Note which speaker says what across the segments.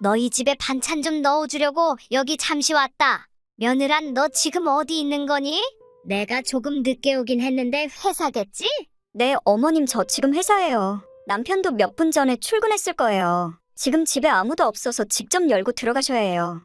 Speaker 1: 너희 집에 반찬 좀 넣어주려고 여기 잠시 왔다. 며느라, 너 지금 어디 있는 거니? 내가 조금 늦게 오긴 했는데 회사겠지?
Speaker 2: 네, 어머님 저 지금 회사예요. 남편도 몇 분 전에 출근했을 거예요. 지금 집에 아무도 없어서 직접 열고 들어가셔야 해요.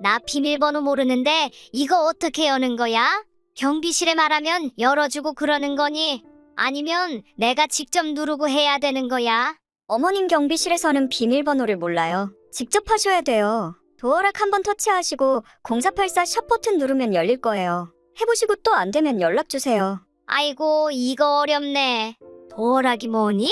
Speaker 1: 나 비밀번호 모르는데 이거 어떻게 여는 거야? 경비실에 말하면 열어주고 그러는 거니? 아니면 내가 직접 누르고 해야 되는 거야?
Speaker 2: 어머님 경비실에서는 비밀번호를 몰라요. 직접 하셔야 돼요. 도어락 한번 터치하시고 0484 샵 버튼 누르면 열릴 거예요. 해보시고 또 안 되면 연락 주세요.
Speaker 1: 아이고, 이거 어렵네. 도어락이 뭐니?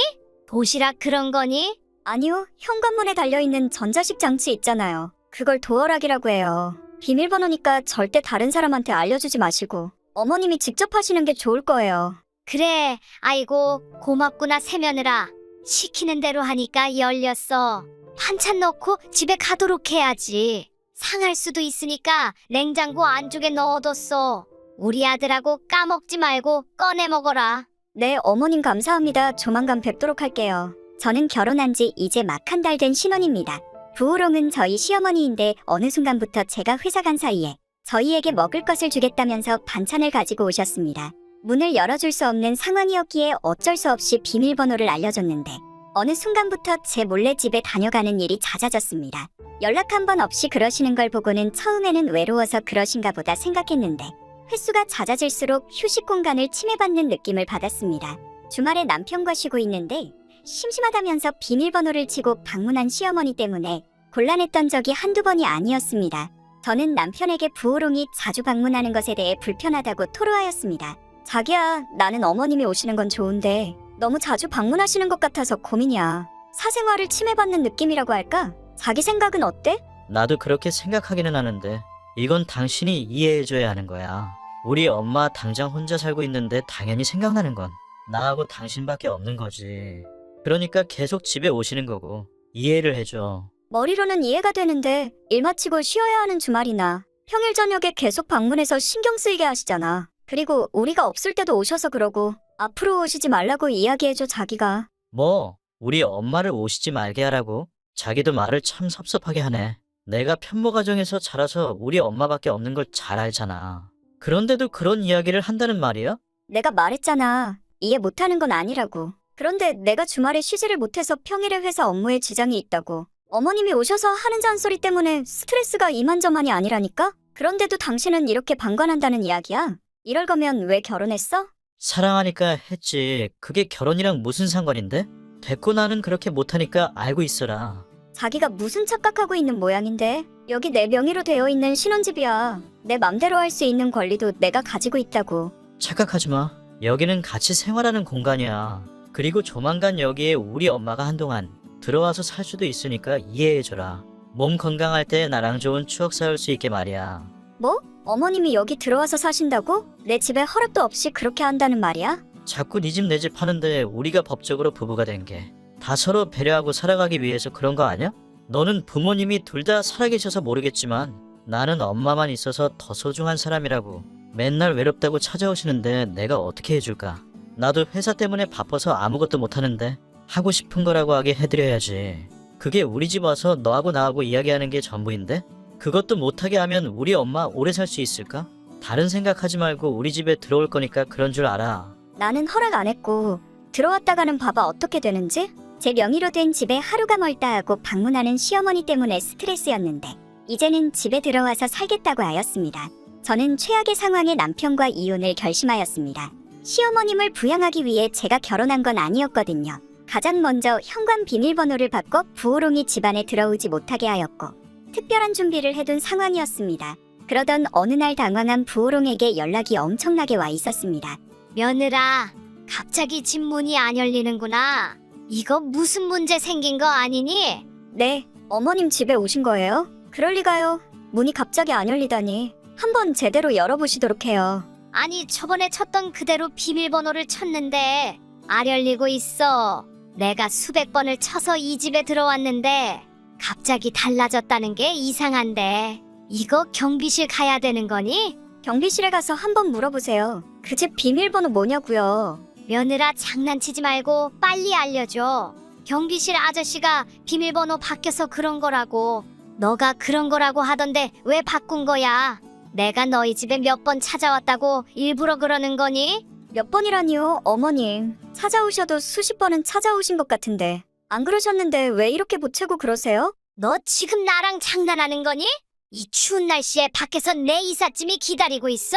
Speaker 1: 도시락 그런 거니?
Speaker 2: 아니요, 현관문에 달려있는 전자식 장치 있잖아요. 그걸 도어락이라고 해요. 비밀번호니까 절대 다른 사람한테 알려주지 마시고 어머님이 직접 하시는 게 좋을 거예요.
Speaker 1: 그래, 아이고, 고맙구나, 새며느라. 시키는 대로 하니까 열렸어. 반찬 넣고 집에 가도록 해야지. 상할 수도 있으니까 냉장고 안쪽에 넣어뒀어. 우리 아들하고 까먹지 말고 꺼내 먹어라.
Speaker 2: 네, 어머님 감사합니다. 조만간 뵙도록 할게요. 저는 결혼한 지 이제 막 한 달 된 신혼입니다. 부호롱은 저희 시어머니인데 어느 순간부터 제가 회사 간 사이에 저희에게 먹을 것을 주겠다면서 반찬을 가지고 오셨습니다. 문을 열어줄 수 없는 상황이었기에 어쩔 수 없이 비밀번호를 알려줬는데 어느 순간부터 제 몰래 집에 다녀가는 일이 잦아졌습니다. 연락 한 번 없이 그러시는 걸 보고는 처음에는 외로워서 그러신가 보다 생각했는데 횟수가 잦아질수록 휴식 공간을 침해받는 느낌을 받았습니다. 주말에 남편과 쉬고 있는데 심심하다면서 비밀번호를 치고 방문한 시어머니 때문에 곤란했던 적이 한두 번이 아니었습니다. 저는 남편에게 부호롱이 자주 방문하는 것에 대해 불편하다고 토로하였습니다. 자기야, 나는 어머님이 오시는 건 좋은데 너무 자주 방문하시는 것 같아서 고민이야. 사생활을 침해받는 느낌이라고 할까? 자기 생각은 어때?
Speaker 3: 나도 그렇게 생각하기는 하는데 이건 당신이 이해해줘야 하는 거야. 우리 엄마 당장 혼자 살고 있는데 당연히 생각나는 건 나하고 당신밖에 없는 거지. 그러니까 계속 집에 오시는 거고 이해를 해줘.
Speaker 2: 머리로는 이해가 되는데 일 마치고 쉬어야 하는 주말이나 평일 저녁에 계속 방문해서 신경 쓰이게 하시잖아. 그리고 우리가 없을 때도 오셔서 그러고 앞으로 오시지 말라고 이야기해줘 자기가.
Speaker 3: 뭐 우리 엄마를 오시지 말게 하라고? 자기도 말을 참 섭섭하게 하네. 내가 편모 가정에서 자라서 우리 엄마밖에 없는 걸 잘 알잖아. 그런데도 그런 이야기를 한다는 말이야?
Speaker 2: 내가 말했잖아. 이해 못하는 건 아니라고. 그런데 내가 주말에 쉬지를 못해서 평일에 회사 업무에 지장이 있다고. 어머님이 오셔서 하는 잔소리 때문에 스트레스가 이만저만이 아니라니까? 그런데도 당신은 이렇게 방관한다는 이야기야? 이럴 거면 왜 결혼했어?
Speaker 3: 사랑하니까 했지. 그게 결혼이랑 무슨 상관인데? 됐고 나는 그렇게 못하니까 알고 있어라.
Speaker 2: 자기가 무슨 착각하고 있는 모양인데? 여기 내 명의로 되어 있는 신혼집이야. 내 맘대로 할 수 있는 권리도 내가 가지고 있다고.
Speaker 3: 착각하지 마. 여기는 같이 생활하는 공간이야. 그리고 조만간 여기에 우리 엄마가 한동안 들어와서 살 수도 있으니까 이해해줘라. 몸 건강할 때 나랑 좋은 추억 쌓을 수 있게 말이야.
Speaker 2: 뭐? 어머님이 여기 들어와서 사신다고? 내 집에 허락도 없이 그렇게 한다는 말이야?
Speaker 3: 자꾸 네 집 내 집 하는데 우리가 법적으로 부부가 된 게 다 서로 배려하고 살아가기 위해서 그런 거 아니야? 너는 부모님이 둘 다 살아계셔서 모르겠지만 나는 엄마만 있어서 더 소중한 사람이라고. 맨날 외롭다고 찾아오시는데 내가 어떻게 해줄까? 나도 회사 때문에 바빠서 아무것도 못하는데 하고 싶은 거라고 하게 해드려야지. 그게 우리 집 와서 너하고 나하고 이야기하는 게 전부인데? 그것도 못하게 하면 우리 엄마 오래 살 수 있을까? 다른 생각하지 말고 우리 집에 들어올 거니까 그런 줄 알아.
Speaker 2: 나는 허락 안 했고 들어왔다가는 봐봐 어떻게 되는지? 제 명의로 된 집에 하루가 멀다 하고 방문하는 시어머니 때문에 스트레스였는데 이제는 집에 들어와서 살겠다고 하였습니다. 저는 최악의 상황에 남편과 이혼을 결심하였습니다. 시어머님을 부양하기 위해 제가 결혼한 건 아니었거든요. 가장 먼저 현관 비밀번호를 바꿔 부호롱이 집안에 들어오지 못하게 하였고 특별한 준비를 해둔 상황이었습니다. 그러던 어느 날 당황한 부호롱에게 연락이 엄청나게 와 있었습니다.
Speaker 1: 며느라, 갑자기 집 문이 안 열리는구나. 이거 무슨 문제 생긴 거 아니니?
Speaker 2: 네, 어머님 집에 오신 거예요? 그럴 리가요. 문이 갑자기 안 열리다니. 한번 제대로 열어보시도록 해요.
Speaker 1: 아니, 저번에 쳤던 그대로 비밀번호를 쳤는데 안 열리고 있어. 내가 수백 번을 쳐서 이 집에 들어왔는데 갑자기 달라졌다는 게 이상한데. 이거 경비실 가야 되는 거니?
Speaker 2: 경비실에 가서 한번 물어보세요. 그 집 비밀번호 뭐냐고요.
Speaker 1: 며느라, 장난치지 말고 빨리 알려줘. 경비실 아저씨가 비밀번호 바뀌어서 그런 거라고. 너가 그런 거라고 하던데 왜 바꾼 거야? 내가 너희 집에 몇 번 찾아왔다고 일부러 그러는 거니?
Speaker 2: 몇 번이라니요, 어머님. 찾아오셔도 수십 번은 찾아오신 것 같은데. 안 그러셨는데 왜 이렇게 보채고 그러세요?
Speaker 1: 너 지금 나랑 장난하는 거니? 이 추운 날씨에 밖에서 내 이삿짐이 기다리고 있어.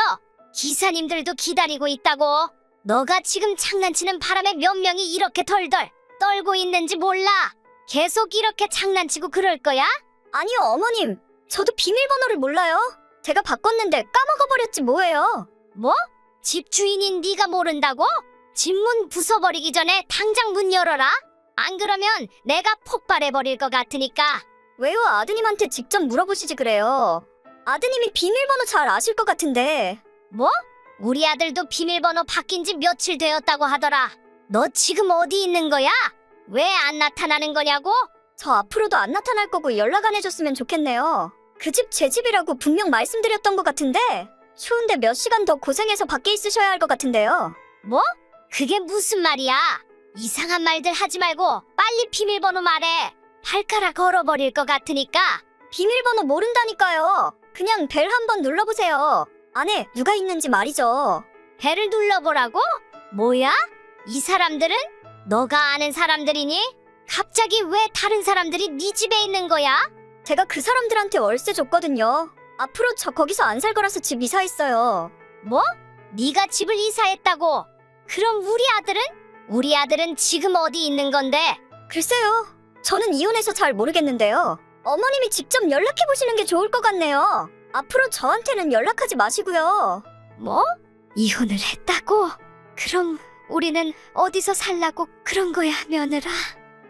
Speaker 1: 기사님들도 기다리고 있다고. 너가 지금 장난치는 바람에 몇 명이 이렇게 덜덜 떨고 있는지 몰라. 계속 이렇게 장난치고 그럴 거야?
Speaker 2: 아니요, 어머님. 저도 비밀번호를 몰라요. 제가 바꿨는데 까먹어버렸지 뭐예요.
Speaker 1: 뭐? 집 주인인 네가 모른다고? 집문 부숴버리기 전에 당장 문 열어라. 안 그러면 내가 폭발해버릴 것 같으니까.
Speaker 2: 왜요? 아드님한테 직접 물어보시지 그래요. 아드님이 비밀번호 잘 아실 것 같은데.
Speaker 1: 뭐? 우리 아들도 비밀번호 바뀐 지 며칠 되었다고 하더라. 너 지금 어디 있는 거야? 왜 안 나타나는 거냐고?
Speaker 2: 저 앞으로도 안 나타날 거고 연락 안 해줬으면 좋겠네요. 그 집 제 집이라고 분명 말씀드렸던 것 같은데. 추운데 몇 시간 더 고생해서 밖에 있으셔야 할 것 같은데요.
Speaker 1: 뭐? 그게 무슨 말이야? 이상한 말들 하지 말고 빨리 비밀번호 말해. 발가락 걸어버릴 것 같으니까.
Speaker 2: 비밀번호 모른다니까요. 그냥 벨 한번 눌러보세요. 안에 누가 있는지 말이죠.
Speaker 1: 배를 눌러보라고? 뭐야? 이 사람들은? 너가 아는 사람들이니? 갑자기 왜 다른 사람들이 네 집에 있는 거야?
Speaker 2: 제가 그 사람들한테 월세 줬거든요. 앞으로 저 거기서 안 살 거라서 집 이사했어요.
Speaker 1: 뭐? 네가 집을 이사했다고? 그럼 우리 아들은? 우리 아들은 지금 어디 있는 건데?
Speaker 2: 글쎄요. 저는 이혼해서 잘 모르겠는데요. 어머님이 직접 연락해 보시는 게 좋을 것 같네요. 앞으로 저한테는 연락하지 마시고요.
Speaker 1: 뭐? 이혼을 했다고? 그럼 우리는 어디서 살라고 그런 거야, 며느라?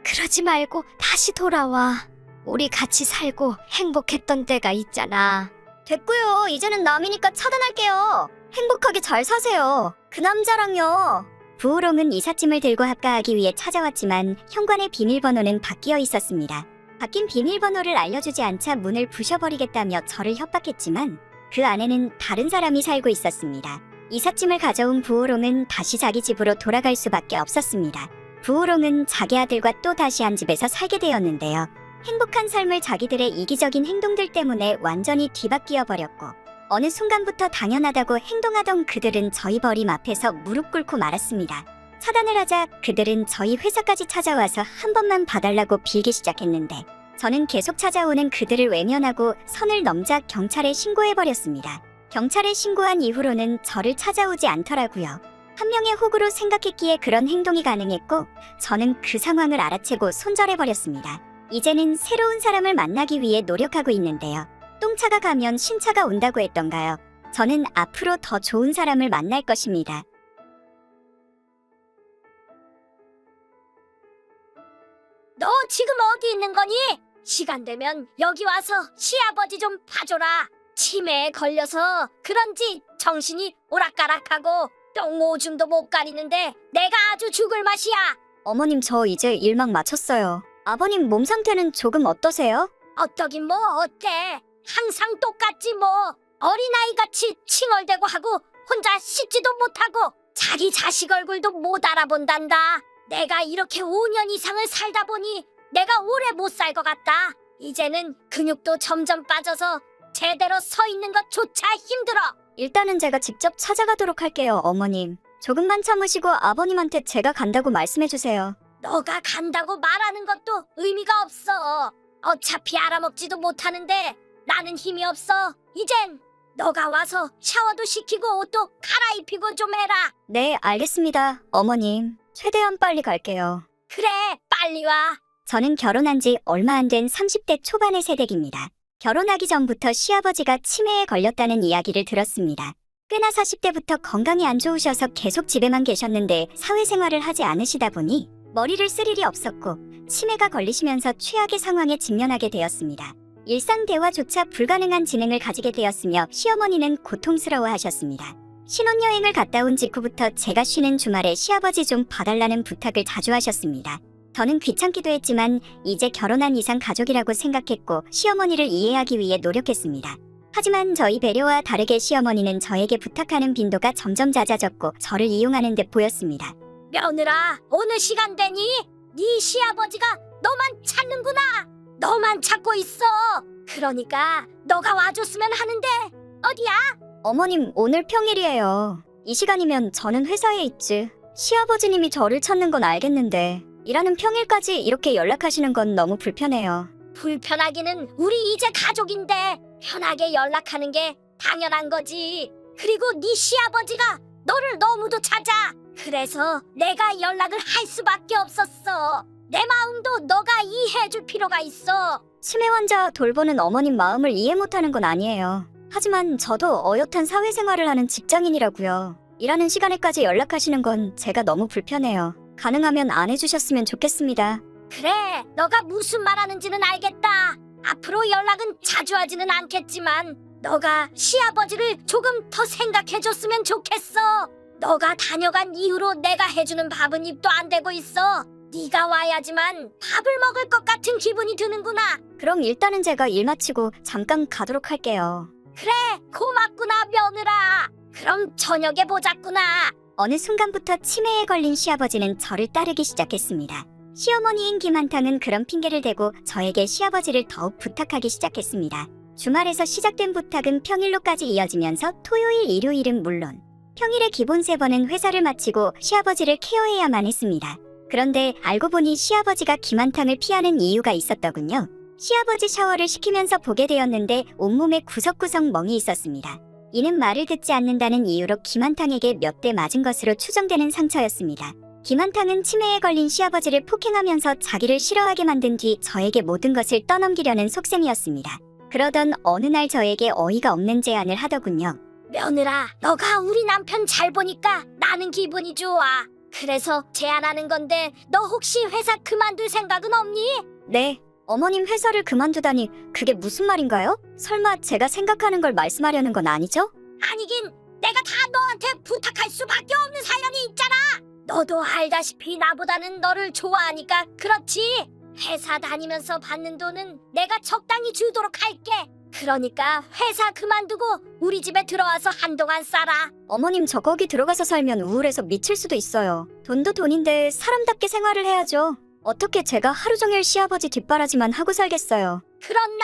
Speaker 1: 그러지 말고 다시 돌아와. 우리 같이 살고 행복했던 때가 있잖아.
Speaker 2: 됐고요. 이제는 남이니까 차단할게요. 행복하게 잘 사세요. 그 남자랑요. 부호롱은 이삿짐을 들고 합가하기 위해 찾아왔지만 현관의 비밀번호는 바뀌어 있었습니다. 바뀐 비밀번호를 알려주지 않자 문을 부셔버리겠다며 저를 협박했지만 그 안에는 다른 사람이 살고 있었습니다. 이삿짐을 가져온 부호롱은 다시 자기 집으로 돌아갈 수밖에 없었습니다. 부호롱은 자기 아들과 또 다시 한 집에서 살게 되었는데요. 행복한 삶을 자기들의 이기적인 행동들 때문에 완전히 뒤바뀌어 버렸고 어느 순간부터 당연하다고 행동하던 그들은 저희 벌임 앞에서 무릎 꿇고 말았습니다. 차단을 하자 그들은 저희 회사까지 찾아와서 한 번만 봐달라고 빌기 시작했는데 저는 계속 찾아오는 그들을 외면하고 선을 넘자 경찰에 신고해버렸습니다. 경찰에 신고한 이후로는 저를 찾아오지 않더라고요. 한 명의 호구로 생각했기에 그런 행동이 가능했고 저는 그 상황을 알아채고 손절해버렸습니다. 이제는 새로운 사람을 만나기 위해 노력하고 있는데요. 똥차가 가면 신차가 온다고 했던가요? 저는 앞으로 더 좋은 사람을 만날 것입니다.
Speaker 1: 너 지금 어디 있는 거니? 시간 되면 여기 와서 시아버지 좀 봐줘라. 치매에 걸려서 그런지 정신이 오락가락하고 똥오줌도 못 가리는데 내가 아주 죽을 맛이야.
Speaker 2: 어머님, 저 이제 일막 마쳤어요. 아버님 몸 상태는 조금 어떠세요?
Speaker 1: 어떠긴 뭐 어때? 항상 똑같지 뭐. 어린아이같이 칭얼대고 하고 혼자 씻지도 못하고 자기 자식 얼굴도 못 알아본단다. 내가 이렇게 5년 이상을 살다 보니 내가 오래 못 살 것 같다. 이제는 근육도 점점 빠져서 제대로 서 있는 것조차 힘들어.
Speaker 2: 일단은 제가 직접 찾아가도록 할게요, 어머님. 조금만 참으시고 아버님한테 제가 간다고 말씀해주세요.
Speaker 1: 너가 간다고 말하는 것도 의미가 없어. 어차피 알아먹지도 못하는데 나는 힘이 없어. 이젠 너가 와서 샤워도 시키고 옷도 갈아입히고 좀 해라.
Speaker 2: 네, 알겠습니다, 어머님. 최대한 빨리 갈게요.
Speaker 1: 그래, 빨리 와.
Speaker 2: 저는 결혼한 지 얼마 안 된 30대 초반의 새댁입니다. 결혼하기 전부터 시아버지가 치매에 걸렸다는 이야기를 들었습니다. 꽤나 40대부터 건강이 안 좋으셔서 계속 집에만 계셨는데 사회생활을 하지 않으시다 보니 머리를 쓸 일이 없었고 치매가 걸리시면서 최악의 상황에 직면하게 되었습니다. 일상 대화조차 불가능한 지능을 가지게 되었으며 시어머니는 고통스러워하셨습니다. 신혼여행을 갔다 온 직후부터 제가 쉬는 주말에 시아버지 좀 봐달라는 부탁을 자주 하셨습니다. 저는 귀찮기도 했지만 이제 결혼한 이상 가족이라고 생각했고 시어머니를 이해하기 위해 노력했습니다. 하지만 저희 배려와 다르게 시어머니는 저에게 부탁하는 빈도가 점점 잦아졌고 저를 이용하는 듯 보였습니다.
Speaker 1: 며느라, 어느 시간 되니? 네 시아버지가 너만 찾는구나. 너만 찾고 있어. 그러니까 너가 와줬으면 하는데 어디야?
Speaker 2: 어머님, 오늘 평일이에요. 이 시간이면 저는 회사에 있지. 시아버지님이 저를 찾는 건 알겠는데 일하는 평일까지 이렇게 연락하시는 건 너무 불편해요.
Speaker 1: 불편하기는 우리 이제 가족인데 편하게 연락하는 게 당연한 거지. 그리고 네 시아버지가 너를 너무도 찾아. 그래서 내가 연락을 할 수밖에 없었어. 내 마음도 너가 이해해줄 필요가 있어.
Speaker 2: 치매 환자 돌보는 어머님 마음을 이해 못하는 건 아니에요. 하지만 저도 어엿한 사회생활을 하는 직장인이라고요. 일하는 시간에까지 연락하시는 건 제가 너무 불편해요. 가능하면 안 해주셨으면 좋겠습니다.
Speaker 1: 그래, 너가 무슨 말하는지는 알겠다. 앞으로 연락은 자주 하지는 않겠지만 너가 시아버지를 조금 더 생각해줬으면 좋겠어. 너가 다녀간 이후로 내가 해주는 밥은 입도 안 대고 있어. 네가 와야지만 밥을 먹을 것 같은 기분이 드는구나.
Speaker 2: 그럼 일단은 제가 일 마치고 잠깐 가도록 할게요.
Speaker 1: 그래, 고맙구나 며느라. 그럼 저녁에 보자꾸나.
Speaker 2: 어느 순간부터 치매에 걸린 시아버지는 저를 따르기 시작했습니다. 시어머니인 김한탕은 그런 핑계를 대고 저에게 시아버지를 더욱 부탁하기 시작했습니다. 주말에서 시작된 부탁은 평일로까지 이어지면서 토요일, 일요일은 물론 평일에 기본 3번은 회사를 마치고 시아버지를 케어해야만 했습니다. 그런데 알고 보니 시아버지가 김한탕을 피하는 이유가 있었더군요. 시아버지 샤워를 시키면서 보게 되었는데 온몸에 구석구석 멍이 있었습니다. 이는 말을 듣지 않는다는 이유로 김한탕에게 몇 대 맞은 것으로 추정되는 상처였습니다. 김한탕은 치매에 걸린 시아버지를 폭행하면서 자기를 싫어하게 만든 뒤 저에게 모든 것을 떠넘기려는 속셈이었습니다. 그러던 어느 날 저에게 어이가 없는 제안을 하더군요.
Speaker 1: 며느라, 너가 우리 남편 잘 보니까 나는 기분이 좋아. 그래서 제안하는 건데 너 혹시 회사 그만둘 생각은 없니?
Speaker 2: 네, 어머님 회사를 그만두다니 그게 무슨 말인가요? 설마 제가 생각하는 걸 말씀하려는 건 아니죠?
Speaker 1: 아니긴, 내가 다 너한테 부탁할 수밖에 없는 사연이 있잖아. 너도 알다시피 나보다는 너를 좋아하니까 그렇지. 회사 다니면서 받는 돈은 내가 적당히 주도록 할게. 그러니까 회사 그만두고 우리 집에 들어와서 한동안 살아.
Speaker 2: 어머님, 저 거기 들어가서 살면 우울해서 미칠 수도 있어요. 돈도 돈인데 사람답게 생활을 해야죠. 어떻게 제가 하루 종일 시아버지 뒷바라지만 하고 살겠어요.
Speaker 1: 그런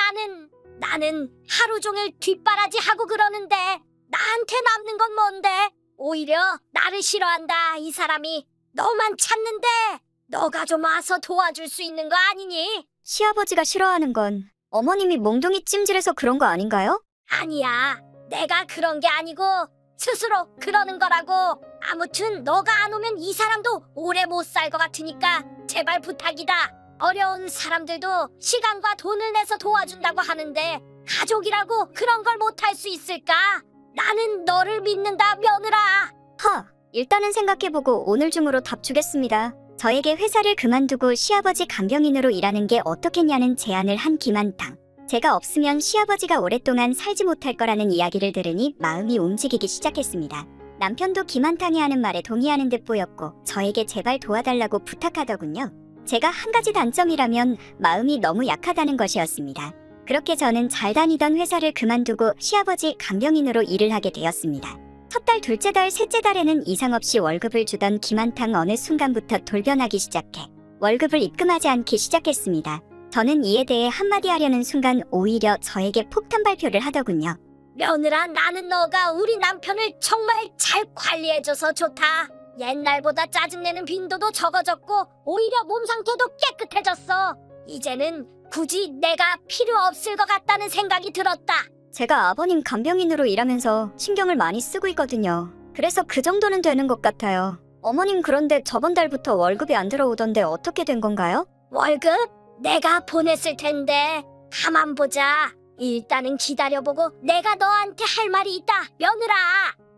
Speaker 1: 나는 하루 종일 뒷바라지 하고 그러는데 나한테 남는 건 뭔데? 오히려 나를 싫어한다. 이 사람이 너만 찾는데 너가 좀 와서 도와줄 수 있는 거 아니니?
Speaker 2: 시아버지가 싫어하는 건 어머님이 몽둥이 찜질해서 그런 거 아닌가요?
Speaker 1: 아니야. 내가 그런 게 아니고 스스로 그러는 거라고. 아무튼 너가 안 오면 이 사람도 오래 못 살 것 같으니까 제발 부탁이다. 어려운 사람들도 시간과 돈을 내서 도와준다고 하는데 가족이라고 그런 걸 못할 수 있을까? 나는 너를 믿는다, 며느라.
Speaker 2: 일단은 생각해보고 오늘 중으로 답 주겠습니다. 저에게 회사를 그만두고 시아버지 간병인으로 일하는 게 어떻겠냐는 제안을 한 김한탕. 제가 없으면 시아버지가 오랫동안 살지 못할 거라는 이야기를 들으니 마음이 움직이기 시작했습니다. 남편도 김한탕이 하는 말에 동의하는 듯 보였고 저에게 제발 도와달라고 부탁하더군요. 제가 한 가지 단점이라면 마음이 너무 약하다는 것이었습니다. 그렇게 저는 잘 다니던 회사를 그만두고 시아버지 간병인으로 일을 하게 되었습니다. 첫 달, 둘째 달, 셋째 달에는 이상 없이 월급을 주던 김한탕 어느 순간부터 돌변하기 시작해 월급을 입금하지 않기 시작했습니다. 저는 이에 대해 한마디 하려는 순간 오히려 저에게 폭탄 발표를 하더군요.
Speaker 1: 며느라, 나는 너가 우리 남편을 정말 잘 관리해줘서 좋다. 옛날보다 짜증내는 빈도도 적어졌고 오히려 몸 상태도 깨끗해졌어. 이제는 굳이 내가 필요 없을 것 같다는 생각이 들었다.
Speaker 2: 제가 아버님 간병인으로 일하면서 신경을 많이 쓰고 있거든요. 그래서 그 정도는 되는 것 같아요. 어머님, 그런데 저번 달부터 월급이 안 들어오던데 어떻게 된 건가요?
Speaker 1: 월급? 내가 보냈을 텐데 가만 보자. 일단은 기다려보고 내가 너한테 할 말이 있다, 며느라.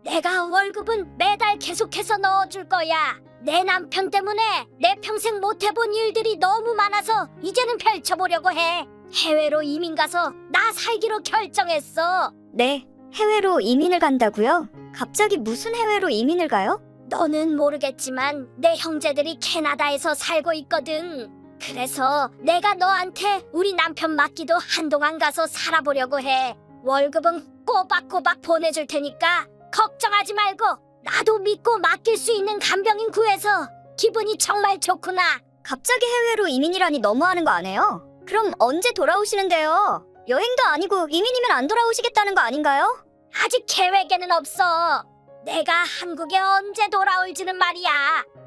Speaker 1: 내가 월급은 매달 계속해서 넣어줄 거야. 내 남편 때문에 내 평생 못 해본 일들이 너무 많아서 이제는 펼쳐보려고 해. 해외로 이민 가서 나 살기로 결정했어.
Speaker 2: 네, 해외로 이민을 간다고요? 갑자기 무슨 해외로 이민을 가요?
Speaker 1: 너는 모르겠지만 내 형제들이 캐나다에서 살고 있거든. 그래서 내가 너한테 우리 남편 맡기도 한동안 가서 살아보려고 해. 월급은 꼬박꼬박 보내줄 테니까 걱정하지 말고 나도 믿고 맡길 수 있는 간병인 구해서 기분이 정말 좋구나.
Speaker 2: 갑자기 해외로 이민이라니 너무하는 거 아니에요? 그럼 언제 돌아오시는데요? 여행도 아니고 이민이면 안 돌아오시겠다는 거 아닌가요?
Speaker 1: 아직 계획에는 없어. 내가 한국에 언제 돌아올지는 말이야.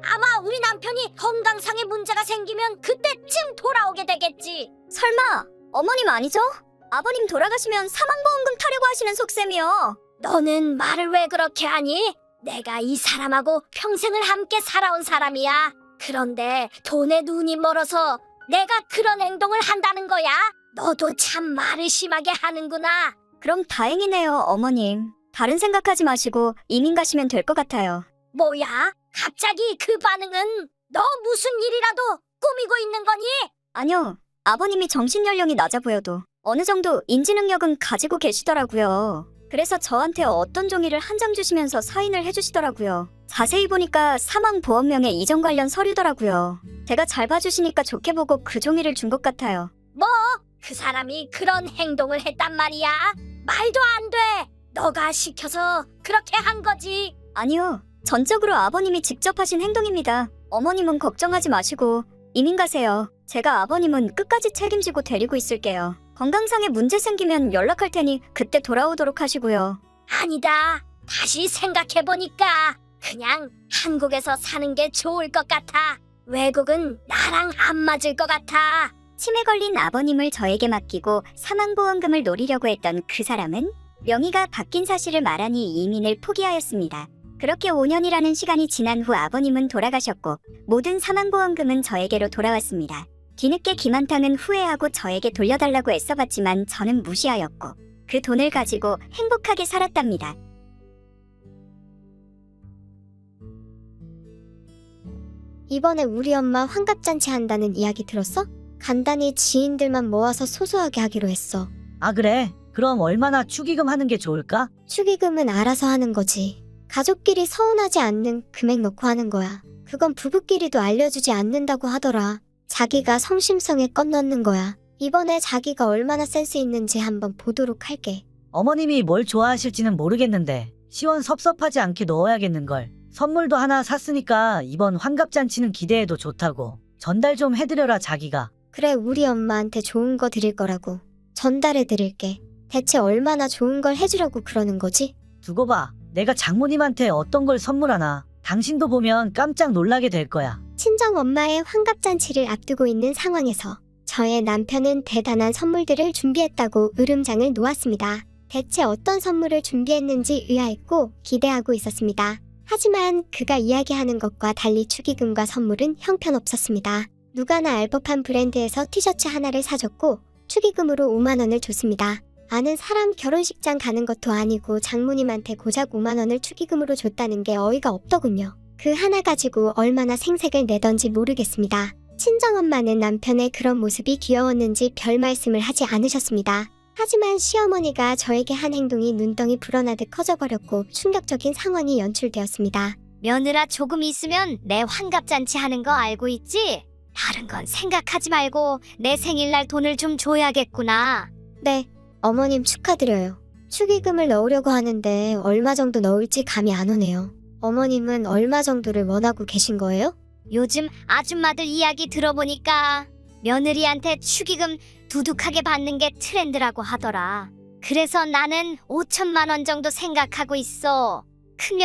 Speaker 1: 아마 우리 남편이 건강상의 문제가 생기면 그때쯤 돌아오게 되겠지.
Speaker 2: 설마 어머님 아니죠? 아버님 돌아가시면 사망보험금 타려고 하시는 속셈이요.
Speaker 1: 너는 말을 왜 그렇게 하니? 내가 이 사람하고 평생을 함께 살아온 사람이야. 그런데 돈에 눈이 멀어서 내가 그런 행동을 한다는 거야. 너도 참 말을 심하게 하는구나.
Speaker 2: 그럼 다행이네요, 어머님. 다른 생각하지 마시고 이민 가시면 될 것 같아요.
Speaker 1: 뭐야? 갑자기 그 반응은 너 무슨 일이라도 꾸미고 있는 거니?
Speaker 2: 아니요, 아버님이 정신연령이 낮아 보여도 어느 정도 인지능력은 가지고 계시더라고요. 그래서 저한테 어떤 종이를 한 장 주시면서 사인을 해주시더라고요. 자세히 보니까 사망보험명의 이전 관련 서류더라고요. 제가 잘 봐주시니까 좋게 보고 그 종이를 준 것 같아요.
Speaker 1: 그 사람이 그런 행동을 했단 말이야. 말도 안 돼. 너가 시켜서 그렇게 한 거지.
Speaker 2: 아니요, 전적으로 아버님이 직접 하신 행동입니다. 어머님은 걱정하지 마시고 이민 가세요. 제가 아버님은 끝까지 책임지고 데리고 있을게요. 건강상에 문제 생기면 연락할 테니 그때 돌아오도록 하시고요.
Speaker 1: 아니다. 다시 생각해보니까 그냥 한국에서 사는 게 좋을 것 같아. 외국은 나랑 안 맞을 것 같아.
Speaker 2: 치매 걸린 아버님을 저에게 맡기고 사망보험금을 노리려고 했던 그 사람은 명의가 바뀐 사실을 말하니 이민을 포기하였습니다. 그렇게 5년이라는 시간이 지난 후 아버님은 돌아가셨고 모든 사망보험금은 저에게로 돌아왔습니다. 뒤늦게 김한탕은 후회하고 저에게 돌려달라고 애써봤지만 저는 무시하였고 그 돈을 가지고 행복하게 살았답니다.
Speaker 4: 이번에 우리 엄마 환갑잔치 한다는 이야기 들었어? 간단히 지인들만 모아서 소소하게 하기로 했어.
Speaker 5: 아, 그래? 그럼 얼마나 축의금 하는 게 좋을까?
Speaker 4: 축의금은 알아서 하는 거지. 가족끼리 서운하지 않는 금액 놓고 하는 거야. 그건 부부끼리도 알려주지 않는다고 하더라. 자기가 성심성에 껏 넣는 거야. 이번에 자기가 얼마나 센스 있는지 한번 보도록 할게.
Speaker 5: 어머님이 뭘 좋아하실지는 모르겠는데 시원섭섭하지 않게 넣어야겠는걸. 선물도 하나 샀으니까 이번 환갑잔치는 기대해도 좋다고. 전달 좀 해드려라, 자기가.
Speaker 4: 그래, 우리 엄마한테 좋은 거 드릴 거라고. 전달해 드릴게. 대체 얼마나 좋은 걸 해주려고 그러는 거지?
Speaker 5: 두고 봐. 내가 장모님한테 어떤 걸 선물하나. 당신도 보면 깜짝 놀라게 될 거야.
Speaker 4: 친정 엄마의 환갑잔치를 앞두고 있는 상황에서 저의 남편은 대단한 선물들을 준비했다고 으름장을 놓았습니다. 대체 어떤 선물을 준비했는지 의아했고 기대하고 있었습니다. 하지만 그가 이야기하는 것과 달리 축의금과 선물은 형편없었습니다. 누가나 알 법한 브랜드에서 티셔츠 하나를 사줬고 축의금으로 5만 원을 줬습니다. 아는 사람 결혼식장 가는 것도 아니고 장모님한테 고작 5만 원을 축의금으로 줬다는 게 어이가 없더군요. 그 하나 가지고 얼마나 생색을 내던지 모르겠습니다. 친정엄마는 남편의 그런 모습이 귀여웠는지 별 말씀을 하지 않으셨습니다. 하지만 시어머니가 저에게 한 행동이 눈덩이 불어나듯 커져버렸고 충격적인 상황이 연출되었습니다.
Speaker 1: 며느라 조금 있으면 내 환갑잔치 하는 거 알고 있지? 다른 건 생각하지 말고 내 생일날 돈을 좀 줘야겠구나.
Speaker 4: 네, 어머님 축하드려요. 축의금을 넣으려고 하는데 얼마 정도 넣을지 감이 안 오네요. 어머님은 얼마 정도를 원하고 계신 거예요?
Speaker 1: 요즘 아줌마들 이야기 들어보니까 며느리한테 축의금 두둑하게 받는 게 트렌드라고 하더라. 그래서 나는 5천만 원 정도 생각하고 있어.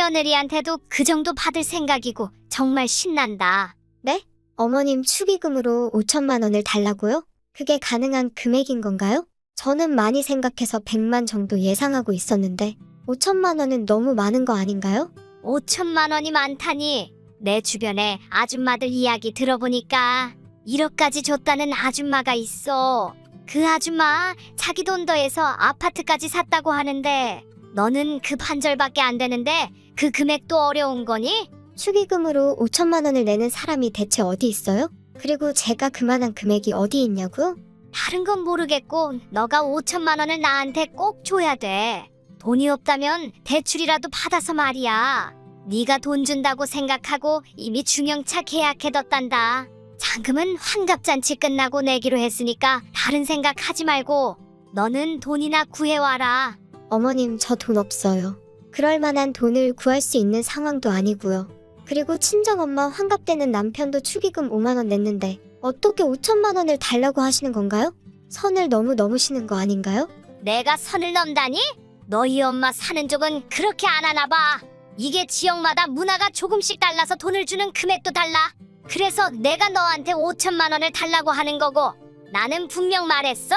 Speaker 1: 큰며느리한테도 그 정도 받을 생각이고 정말 신난다.
Speaker 4: 네? 어머님 축의금으로 5천만 원을 달라고요? 그게 가능한 금액인 건가요? 저는 많이 생각해서 100만 정도 예상하고 있었는데 5천만 원은 너무 많은 거 아닌가요?
Speaker 1: 5천만 원이 많다니. 내 주변에 아줌마들 이야기 들어보니까 1억까지 줬다는 아줌마가 있어. 그 아줌마 자기 돈 더해서 아파트까지 샀다고 하는데 너는 그 반절밖에 안 되는데 그 금액도 어려운 거니?
Speaker 4: 축의금으로 5천만 원을 내는 사람이 대체 어디 있어요? 그리고 제가 그만한 금액이 어디 있냐고요?
Speaker 1: 다른 건 모르겠고 너가 5천만 원을 나한테 꼭 줘야 돼. 돈이 없다면 대출이라도 받아서 말이야. 네가 돈 준다고 생각하고 이미 중형차 계약해뒀단다. 잔금은 환갑잔치 끝나고 내기로 했으니까 다른 생각하지 말고 너는 돈이나 구해와라.
Speaker 4: 어머님, 저 돈 없어요. 그럴 만한 돈을 구할 수 있는 상황도 아니고요. 그리고 친정엄마 환갑되는 남편도 축의금 5만 원 냈는데 어떻게 5천만 원을 달라고 하시는 건가요? 선을 너무 넘으시는 거 아닌가요?
Speaker 1: 내가 선을 넘다니? 너희 엄마 사는 쪽은 그렇게 안 하나 봐. 이게 지역마다 문화가 조금씩 달라서 돈을 주는 금액도 달라. 그래서 내가 너한테 5천만 원을 달라고 하는 거고, 나는 분명 말했어.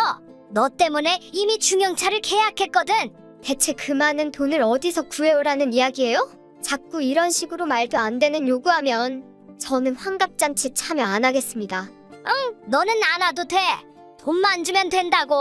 Speaker 1: 너 때문에 이미 중형차를 계약했거든.
Speaker 4: 대체 그 많은 돈을 어디서 구해오라는 이야기예요? 자꾸 이런 식으로 말도 안 되는 요구하면 저는 환갑잔치 참여 안 하겠습니다.
Speaker 1: 너는 안 와도 돼. 돈만 주면 된다고.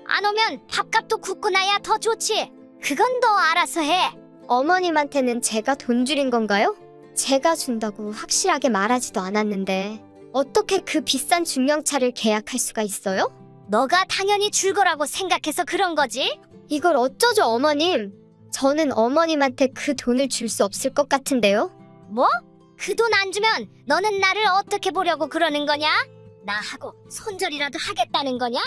Speaker 1: 안 오면 밥값도 굽고 나야 더 좋지. 그건 너 알아서 해.
Speaker 4: 어머님한테는 제가 돈 줄인 건가요? 제가 준다고 확실하게 말하지도 않았는데 어떻게 그 비싼 중형차를 계약할 수가 있어요?
Speaker 1: 너가 당연히 줄 거라고 생각해서 그런 거지.
Speaker 4: 이걸 어쩌죠, 어머님? 저는 어머님한테 그 돈을 줄 수 없을 것 같은데요?
Speaker 1: 뭐? 그 돈 안 주면 너는 나를 어떻게 보려고 그러는 거냐? 나하고 손절이라도 하겠다는 거냐?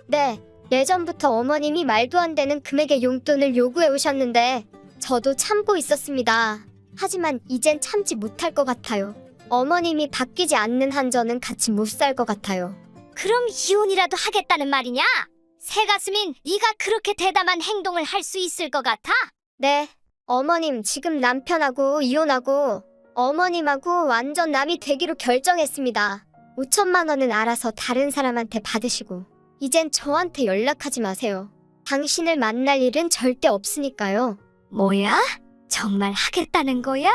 Speaker 4: 네, 예전부터 어머님이 말도 안 되는 금액의 용돈을 요구해 오셨는데 저도 참고 있었습니다. 하지만 이젠 참지 못할 것 같아요. 어머님이 바뀌지 않는 한 저는 같이 못 살 것 같아요.
Speaker 1: 그럼 이혼이라도 하겠다는 말이냐? 새가슴인 네가 그렇게 대담한 행동을 할 수 있을 것 같아?
Speaker 4: 네, 어머님 지금 남편하고 이혼하고 어머님하고 완전 남이 되기로 결정했습니다. 5천만 원은 알아서 다른 사람한테 받으시고 이젠 저한테 연락하지 마세요. 당신을 만날 일은 절대 없으니까요.
Speaker 1: 뭐야? 정말 하겠다는 거야?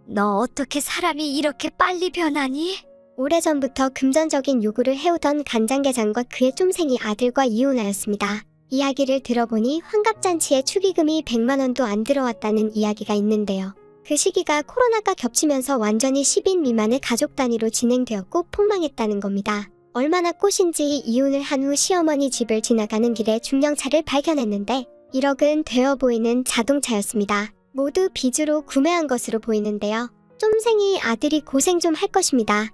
Speaker 1: 너 어떻게 사람이 이렇게 빨리 변하니?
Speaker 4: 오래전부터 금전적인 요구를 해오던 간장게장과 그의 쫌생이 아들과 이혼하였습니다. 이야기를 들어보니 환갑잔치에 축의금이 100만 원도 안 들어왔다는 이야기가 있는데요. 그 시기가 코로나가 겹치면서 완전히 10인 미만의 가족 단위로 진행되었고 폭망했다는 겁니다. 얼마나 꽃인지 이혼을 한 후 시어머니 집을 지나가는 길에 중형차를 발견했는데 1억은 되어 보이는 자동차였습니다. 모두 빚으로 구매한 것으로 보이는데요. 쫌생이 아들이 고생 좀 할 것입니다.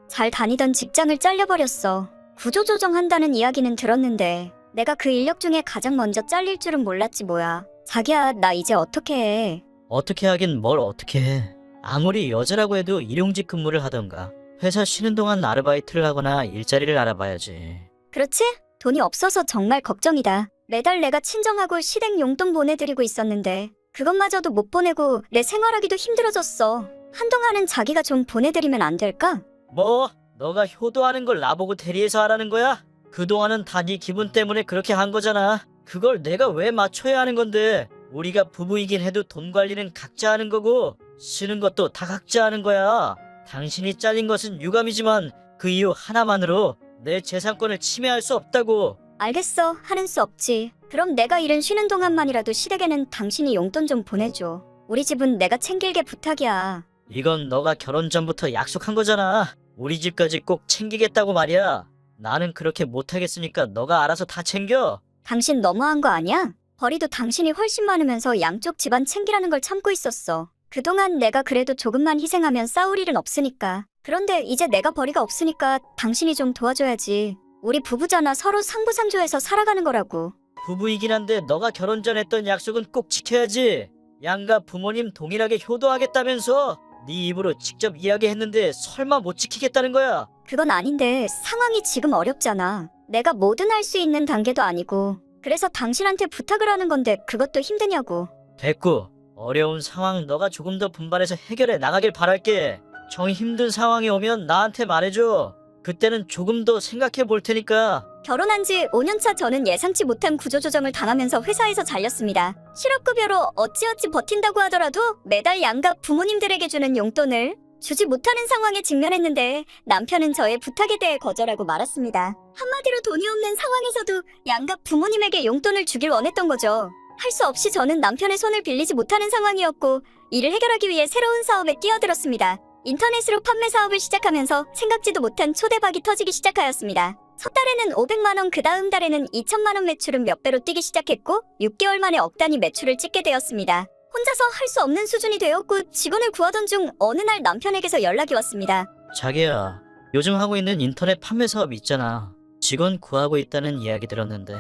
Speaker 2: 잘 다니던 직장을 잘려버렸어. 구조조정한다는 이야기는 들었는데 내가 그 인력 중에 가장 먼저 잘릴 줄은 몰랐지 뭐야. 자기야, 나 이제 어떻게 해?
Speaker 3: 어떻게 하긴 뭘 어떻게 해. 아무리 여자라고 해도 일용직 근무를 하던가 회사 쉬는 동안 아르바이트를 하거나 일자리를 알아봐야지.
Speaker 2: 그렇지? 돈이 없어서 정말 걱정이다. 매달 내가 친정하고 시댁 용돈 보내드리고 있었는데 그것마저도 못 보내고 내 생활하기도 힘들어졌어. 한동안은 자기가 좀 보내드리면 안 될까?
Speaker 3: 뭐? 너가 효도하는 걸 나보고 대리해서 하라는 거야? 그동안은 다 네 기분 때문에 그렇게 한 거잖아. 그걸 내가 왜 맞춰야 하는 건데. 우리가 부부이긴 해도 돈 관리는 각자 하는 거고 쓰는 것도 다 각자 하는 거야. 당신이 잘린 것은 유감이지만 그 이유 하나만으로 내 재산권을 침해할 수 없다고.
Speaker 2: 알겠어. 하는 수 없지. 그럼 내가 일은 쉬는 동안만이라도 시댁에는 당신이 용돈 좀 보내줘. 우리 집은 내가 챙길게 부탁이야.
Speaker 3: 이건 너가 결혼 전부터 약속한 거잖아. 우리 집까지 꼭 챙기겠다고 말이야. 나는 그렇게 못하겠으니까 너가 알아서 다 챙겨.
Speaker 2: 당신 너무한 거 아니야? 벌이도 당신이 훨씬 많으면서 양쪽 집안 챙기라는 걸 참고 있었어. 그동안 내가 그래도 조금만 희생하면 싸울 일은 없으니까. 그런데 이제 내가 벌이가 없으니까 당신이 좀 도와줘야지. 우리 부부잖아. 서로 상부상조해서 살아가는 거라고.
Speaker 3: 부부이긴 한데 너가 결혼 전 했던 약속은 꼭 지켜야지. 양가 부모님 동일하게 효도하겠다면서 네 입으로 직접 이야기했는데 설마 못 지키겠다는 거야?
Speaker 2: 그건 아닌데 상황이 지금 어렵잖아. 내가 뭐든 할 수 있는 단계도 아니고. 그래서 당신한테 부탁을 하는 건데 그것도 힘드냐고.
Speaker 3: 됐고, 어려운 상황 너가 조금 더 분발해서 해결해 나가길 바랄게. 정 힘든 상황이 오면 나한테 말해줘. 그때는 조금 더 생각해 볼 테니까.
Speaker 2: 결혼한 지 5년차 저는 예상치 못한 구조조정을 당하면서 회사에서 잘렸습니다. 실업급여로 어찌어찌 버틴다고 하더라도 매달 양가 부모님들에게 주는 용돈을 주지 못하는 상황에 직면했는데 남편은 저의 부탁에 대해 거절하고 말았습니다. 한마디로 돈이 없는 상황에서도 양가 부모님에게 용돈을 주길 원했던 거죠. 할 수 없이 저는 남편의 손을 빌리지 못하는 상황이었고 이를 해결하기 위해 새로운 사업에 뛰어들었습니다. 인터넷으로 판매 사업을 시작하면서 생각지도 못한 초대박이 터지기 시작하였습니다. 첫 달에는 500만 원, 그 다음 달에는 2천만 원 매출은 몇 배로 뛰기 시작했고 6개월 만에 억 단위 매출을 찍게 되었습니다. 혼자서 할 수 없는 수준이 되었고 직원을 구하던 중 어느 날 남편에게서 연락이 왔습니다.
Speaker 3: 자기야, 요즘 하고 있는 인터넷 판매 사업 있잖아. 직원 구하고 있다는 이야기 들었는데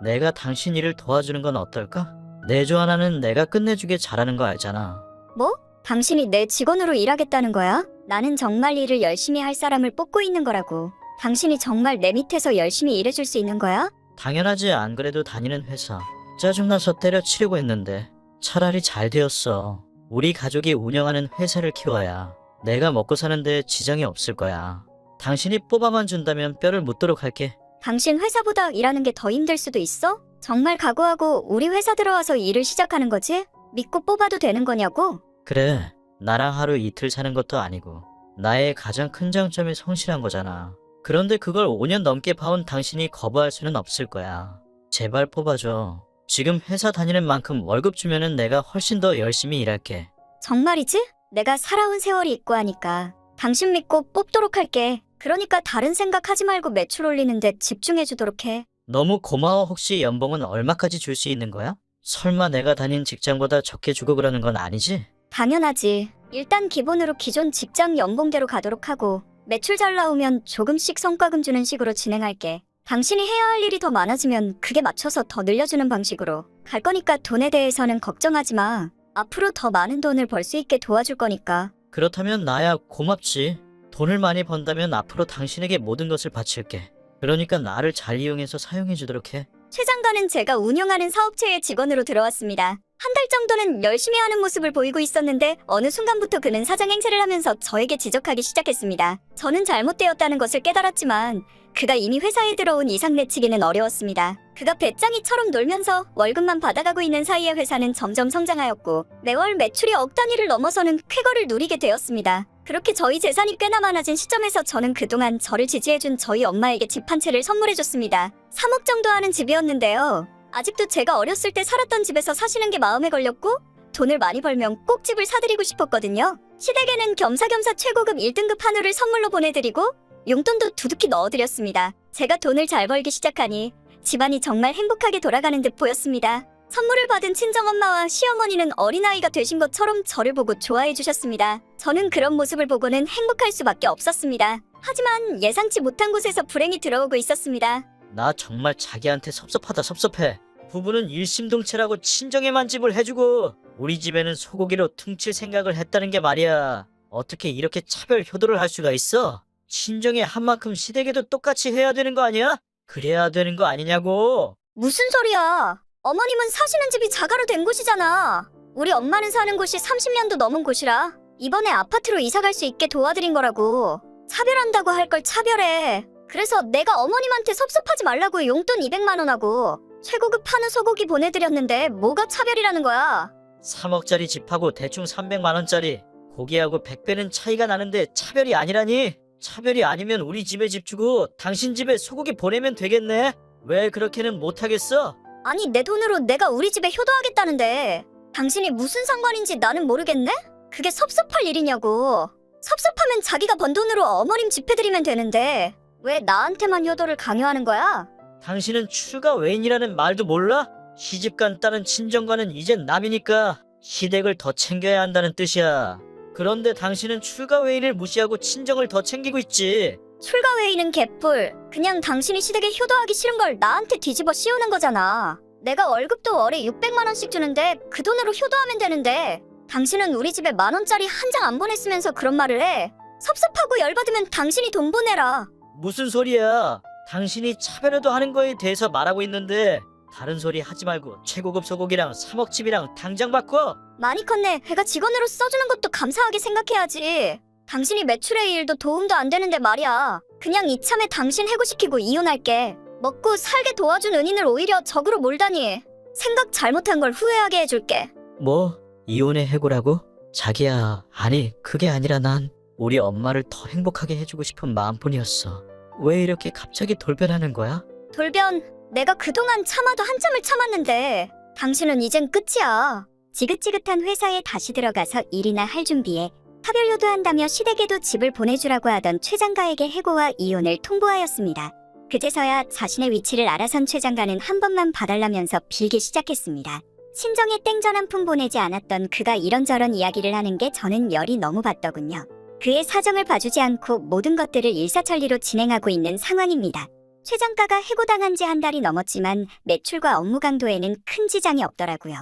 Speaker 3: 내가 당신 일을 도와주는 건 어떨까? 내조 하나는 내가 끝내주게 잘하는 거 알잖아.
Speaker 2: 뭐? 당신이 내 직원으로 일하겠다는 거야? 나는 정말 일을 열심히 할 사람을 뽑고 있는 거라고. 당신이 정말 내 밑에서 열심히 일해줄 수 있는 거야?
Speaker 3: 당연하지. 안 그래도 다니는 회사 짜증나서 때려치려고 했는데 차라리 잘 되었어. 우리 가족이 운영하는 회사를 키워야 내가 먹고 사는데 지장이 없을 거야. 당신이 뽑아만 준다면 뼈를 묻도록 할게.
Speaker 2: 당신 회사보다 일하는 게 더 힘들 수도 있어? 정말 각오하고 우리 회사 들어와서 일을 시작하는 거지? 믿고 뽑아도 되는 거냐고?
Speaker 3: 그래, 나랑 하루 이틀 사는 것도 아니고 나의 가장 큰 장점이 성실한 거잖아. 그런데 그걸 5년 넘게 봐온 당신이 거부할 수는 없을 거야. 제발 뽑아줘. 지금 회사 다니는 만큼 월급 주면은 내가 훨씬 더 열심히 일할게.
Speaker 2: 정말이지? 내가 살아온 세월이 있고 하니까 당신 믿고 뽑도록 할게. 그러니까 다른 생각하지 말고 매출 올리는데 집중해주도록 해.
Speaker 3: 너무 고마워. 혹시 연봉은 얼마까지 줄 수 있는 거야? 설마 내가 다닌 직장보다 적게 주고 그러는 건 아니지?
Speaker 2: 당연하지. 일단 기본으로 기존 직장 연봉대로 가도록 하고 매출 잘 나오면 조금씩 성과금 주는 식으로 진행할게. 당신이 해야 할 일이 더 많아지면 그게 맞춰서 더 늘려주는 방식으로 갈 거니까 돈에 대해서는 걱정하지 마. 앞으로 더 많은 돈을 벌 수 있게 도와줄 거니까.
Speaker 3: 그렇다면 나야 고맙지. 돈을 많이 번다면 앞으로 당신에게 모든 것을 바칠게. 그러니까 나를 잘 이용해서 사용해 주도록 해.
Speaker 2: 최 장관은 제가 운영하는 사업체의 직원으로 들어왔습니다. 한 달 정도는 열심히 하는 모습을 보이고 있었는데 어느 순간부터 그는 사장 행세를 하면서 저에게 지적하기 시작했습니다. 저는 잘못되었다는 것을 깨달았지만 그가 이미 회사에 들어온 이상 내치기는 어려웠습니다. 그가 배짱이처럼 놀면서 월급만 받아가고 있는 사이에 회사는 점점 성장하였고 매월 매출이 억 단위를 넘어서는 쾌거를 누리게 되었습니다. 그렇게 저희 재산이 꽤나 많아진 시점에서 저는 그동안 저를 지지해준 저희 엄마에게 집 한 채를 선물해줬습니다. 3억 정도 하는 집이었는데요. 아직도 제가 어렸을 때 살았던 집에서 사시는 게 마음에 걸렸고 돈을 많이 벌면 꼭 집을 사드리고 싶었거든요. 시댁에는 겸사겸사 최고급 1등급 한우를 선물로 보내드리고 용돈도 두둑히 넣어드렸습니다. 제가 돈을 잘 벌기 시작하니 집안이 정말 행복하게 돌아가는 듯 보였습니다. 선물을 받은 친정엄마와 시어머니는 어린아이가 되신 것처럼 저를 보고 좋아해 주셨습니다. 저는 그런 모습을 보고는 행복할 수밖에 없었습니다. 하지만 예상치 못한 곳에서 불행이 들어오고 있었습니다.
Speaker 3: 나 정말 자기한테 섭섭하다. 섭섭해. 부부는 일심동체라고 친정에만 집을 해주고 우리 집에는 소고기로 퉁칠 생각을 했다는 게 말이야. 어떻게 이렇게 차별 효도를 할 수가 있어? 친정에 한 만큼 시댁에도 똑같이 해야 되는 거 아니야? 그래야 되는 거 아니냐고.
Speaker 2: 무슨 소리야? 어머님은 사시는 집이 자가로 된 곳이잖아. 우리 엄마는 사는 곳이 30년도 넘은 곳이라 이번에 아파트로 이사 갈 수 있게 도와드린 거라고. 차별한다고 할 걸 차별해. 그래서 내가 어머님한테 섭섭하지 말라고 용돈 200만 원 하고 최고급 한우 소고기 보내드렸는데 뭐가 차별이라는 거야?
Speaker 3: 3억짜리 집하고 대충 300만 원짜리 고기하고 100배는 차이가 나는데 차별이 아니라니? 차별이 아니면 우리 집에 집 주고 당신 집에 소고기 보내면 되겠네? 왜 그렇게는 못하겠어?
Speaker 2: 아니 내 돈으로 내가 우리 집에 효도하겠다는데 당신이 무슨 상관인지 나는 모르겠네? 그게 섭섭할 일이냐고. 섭섭하면 자기가 번 돈으로 어머님 집해드리면 되는데 왜 나한테만 효도를 강요하는 거야?
Speaker 3: 당신은 출가 외인이라는 말도 몰라? 시집간 딸은 친정과는 이젠 남이니까 시댁을 더 챙겨야 한다는 뜻이야. 그런데 당신은 출가 외인을 무시하고 친정을 더 챙기고 있지.
Speaker 2: 출가 외인은 개뿔. 그냥 당신이 시댁에 효도하기 싫은 걸 나한테 뒤집어 씌우는 거잖아. 내가 월급도 월에 600만 원씩 주는데 그 돈으로 효도하면 되는데 당신은 우리 집에 만 원짜리 한 장 안 보냈으면서 그런 말을 해. 섭섭하고 열받으면 당신이 돈 보내라.
Speaker 3: 무슨 소리야? 당신이 차별해도 하는 거에 대해서 말하고 있는데 다른 소리 하지 말고 최고급 소고기랑 3억 집이랑 당장 바꿔.
Speaker 2: 많이 컸네. 회가 직원으로 써주는 것도 감사하게 생각해야지. 당신이 매출의 일도 도움도 안 되는데 말이야. 그냥 이참에 당신 해고시키고 이혼할게. 먹고 살게 도와준 은인을 오히려 적으로 몰다니. 생각 잘못한 걸 후회하게 해줄게.
Speaker 3: 뭐? 이혼의 해고라고? 자기야, 아니 그게 아니라 난 우리 엄마를 더 행복하게 해주고 싶은 마음뿐이었어. 왜 이렇게 갑자기 돌변하는 거야?
Speaker 2: 돌변, 내가 그동안 참아도 한참을 참았는데 당신은 이젠 끝이야. 지긋지긋한 회사에 다시 들어가서 일이나 할 준비에 차별 효도한다며 시댁에도 집을 보내주라고 하던 최 장가에게 해고와 이혼을 통보하였습니다. 그제서야 자신의 위치를 알아선 최 장가는 한 번만 봐달라면서 빌기 시작했습니다. 친정에 땡전 한 푼 보내지 않았던 그가 이런저런 이야기를 하는 게 저는 열이 너무 받더군요. 그의 사정을 봐주지 않고 모든 것들을 일사천리로 진행하고 있는 상황입니다. 최 장가가 해고당한 지 한 달이 넘었지만 매출과 업무 강도에는 큰 지장이 없더라고요.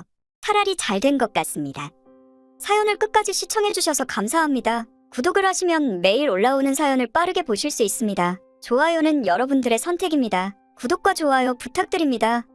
Speaker 2: 차라리 잘 된 것 같습니다. 사연을 끝까지 시청해주셔서 감사합니다. 구독을 하시면 매일 올라오는 사연을 빠르게 보실 수 있습니다. 좋아요는 여러분들의 선택입니다. 구독과 좋아요 부탁드립니다.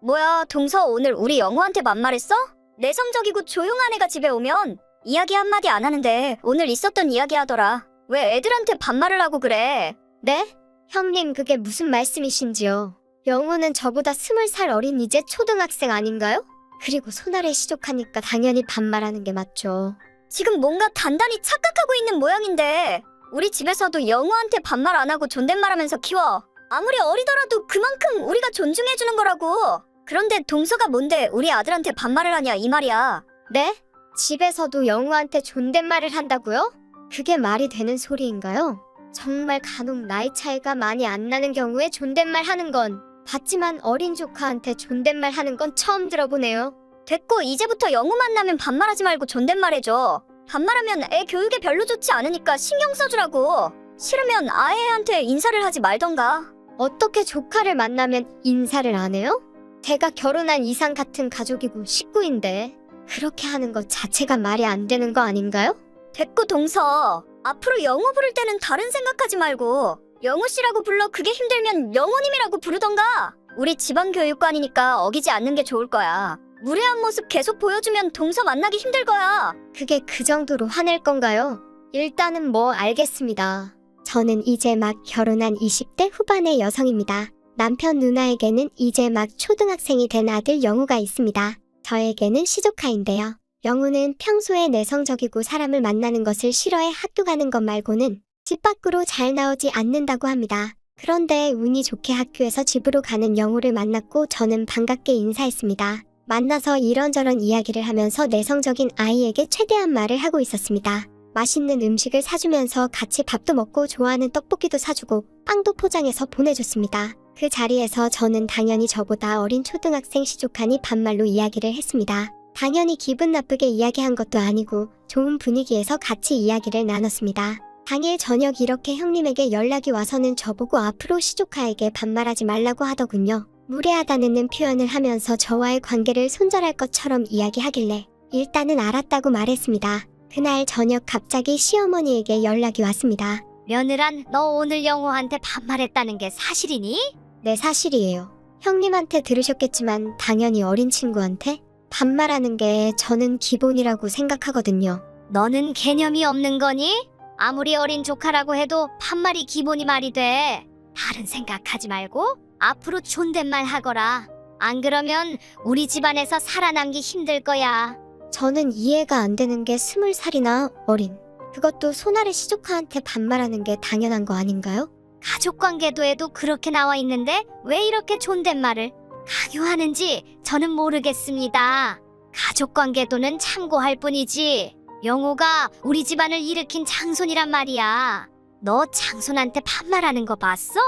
Speaker 2: 뭐야, 동서 오늘 우리 영호한테 반말했어? 내성적이고 조용한 애가 집에 오면 이야기 한마디 안 하는데 오늘 있었던 이야기 하더라. 왜 애들한테 반말을 하고 그래?
Speaker 4: 네? 형님, 그게 무슨 말씀이신지요? 영호는 저보다 20살 어린 이제 초등학생 아닌가요? 그리고 손아래 시족하니까 당연히 반말하는 게 맞죠.
Speaker 2: 지금 뭔가 단단히 착각하고 있는 모양인데 우리 집에서도 영호한테 반말 안 하고 존댓말하면서 키워. 아무리 어리더라도 그만큼 우리가 존중해주는 거라고. 그런데 동서가 뭔데 우리 아들한테 반말을 하냐 이 말이야.
Speaker 4: 네? 집에서도 영호한테 존댓말을 한다고요? 그게 말이 되는 소리인가요? 정말 간혹 나이 차이가 많이 안 나는 경우에 존댓말 하는 건 봤지만 어린 조카한테 존댓말 하는 건 처음 들어보네요.
Speaker 2: 됐고 이제부터 영호 만나면 반말하지 말고 존댓말해줘. 반말하면 애 교육에 별로 좋지 않으니까 신경 써주라고. 싫으면 아예한테 인사를 하지 말던가.
Speaker 4: 어떻게 조카를 만나면 인사를 안 해요? 제가 결혼한 이상 같은 가족이고 식구인데 그렇게 하는 것 자체가 말이 안 되는 거 아닌가요?
Speaker 2: 됐고 동서. 앞으로 영호 부를 때는 다른 생각하지 말고 영호 씨라고 불러. 그게 힘들면 영호님이라고 부르던가. 우리 집안 교육관이니까 어기지 않는 게 좋을 거야. 무례한 모습 계속 보여주면 동서 만나기 힘들 거야.
Speaker 4: 그게 그 정도로 화낼 건가요? 일단은 뭐 알겠습니다. 저는 이제 막 결혼한 20대 후반의 여성입니다. 남편 누나에게는 이제 막 초등학생이 된 아들 영우가 있습니다. 저에게는 시조카인데요. 영우는 평소에 내성적이고 사람을 만나는 것을 싫어해 학교 가는 것 말고는 집 밖으로 잘 나오지 않는다고 합니다. 그런데 운이 좋게 학교에서 집으로 가는 영우를 만났고 저는 반갑게 인사했습니다. 만나서 이런저런 이야기를 하면서 내성적인 아이에게 최대한 말을 하고 있었습니다. 맛있는 음식을 사주면서 같이 밥도 먹고 좋아하는 떡볶이도 사주고 빵도 포장해서 보내줬습니다. 그 자리에서 저는 당연히 저보다 어린 초등학생 시조카니 반말로 이야기를 했습니다. 당연히 기분 나쁘게 이야기한 것도 아니고 좋은 분위기에서 같이 이야기를 나눴습니다. 당일 저녁 이렇게 형님에게 연락이 와서는 저보고 앞으로 시조카에게 반말하지 말라고 하더군요. 무례하다는 표현을 하면서 저와의 관계를 손절할 것처럼 이야기하길래 일단은 알았다고 말했습니다. 그날 저녁 갑자기 시어머니에게 연락이 왔습니다.
Speaker 1: 며느라, 너 오늘 영호한테 반말했다는 게 사실이니?
Speaker 4: 네, 사실이에요. 형님한테 들으셨겠지만 당연히 어린 친구한테 반말하는 게 저는 기본이라고 생각하거든요.
Speaker 1: 너는 개념이 없는 거니? 아무리 어린 조카라고 해도 반말이 기본이 말이 돼. 다른 생각하지 말고 앞으로 존댓말 하거라. 안 그러면 우리 집안에서 살아남기 힘들 거야.
Speaker 4: 저는 이해가 안 되는 게 20살이나 어린, 그것도 손아래 시조카한테 반말하는 게 당연한 거 아닌가요?
Speaker 1: 가족관계도에도 그렇게 나와 있는데 왜 이렇게 존댓말을 강요하는지 저는 모르겠습니다. 가족관계도는 참고할 뿐이지 영호가 우리 집안을 일으킨 장손이란 말이야. 너 장손한테 반말하는 거 봤어?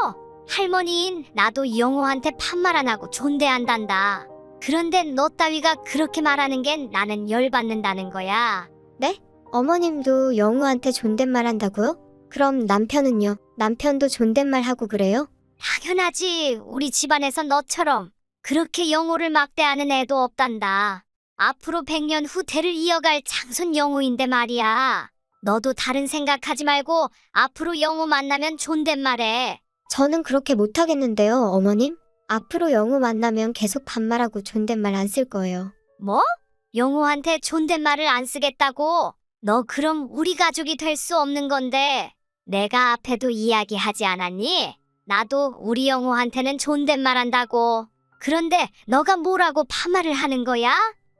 Speaker 1: 할머니인 나도 영호한테 반말 안 하고 존대한단다. 그런데 너 따위가 그렇게 말하는 게 나는 열받는다는 거야.
Speaker 4: 어머님도 영우한테 존댓말 한다고요? 그럼 남편은요? 남편도 존댓말 하고 그래요?
Speaker 1: 당연하지. 우리 집안에서 너처럼 그렇게 영호를 막대하는 애도 없단다. 앞으로 100년 후 대를 이어갈 장손 영호인데 말이야. 너도 다른 생각하지 말고 앞으로 영호 만나면 존댓말해.
Speaker 4: 저는 그렇게 못하겠는데요, 어머님? 앞으로 영우 만나면 계속 반말하고 존댓말 안 쓸 거예요.
Speaker 1: 뭐? 영호한테 존댓말을 안 쓰겠다고? 너 그럼 우리 가족이 될 수 없는 건데 내가 앞에도 이야기하지 않았니? 나도 우리 영호한테는 존댓말 한다고. 그런데 너가 뭐라고 반말을 하는 거야?